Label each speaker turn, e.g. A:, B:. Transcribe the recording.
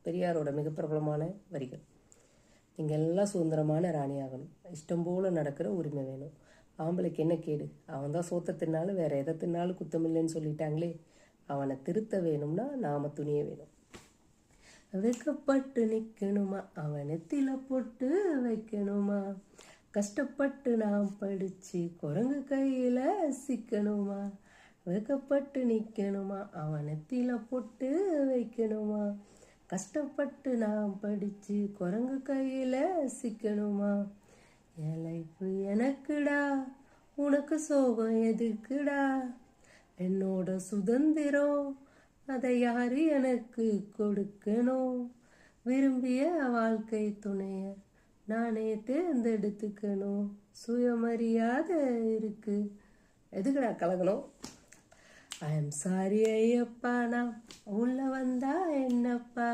A: பெரியாரோட மிக பிரபலமான வரிகள். நீங்கள் எல்லாம் சுதந்திரமான ராணி ஆகணும், இஷ்டம் போல் நடக்கிற உரிமை வேணும், ஆம்பளைக்கு என்ன கேடு, அவன் தான் சோத்த தின்னாலும் வேற எதை தின்னாலும் குத்தமில்லைன்னு சொல்லிட்டாங்களே, அவனை திருத்த வேணும்னா நாம துணிய வேணும். வெக்கப்பட்டு நிற்கணுமா, அவனத்தில போட்டு வைக்கணுமா, கஷ்டப்பட்டு நாம் படித்து குரங்கு கையில் சிக்கணுமா, வெக்கப்பட்டு நிற்கணுமா, அவனத்தில போட்டு வைக்கணுமா, கஷ்டப்பட்டு நாம் படித்து குரங்கு கையில் சிக்கணுமா, என் லைஃப் எனக்குடா உனக்கு சோகம் எதுக்குடா, என்னோட சுதந்திரம் அதை யாரு எனக்கு கொடுக்கணும், விரும்பிய வாழ்க்கை துணைய நானே தேர்ந்தெடுத்துக்கணும், சுயமரியாதை இருக்கு, எதுக்குடா கலகணும். ஐ எம் சாரி ஐயப்பா, நான் உள்ள வந்தா என்னப்பா.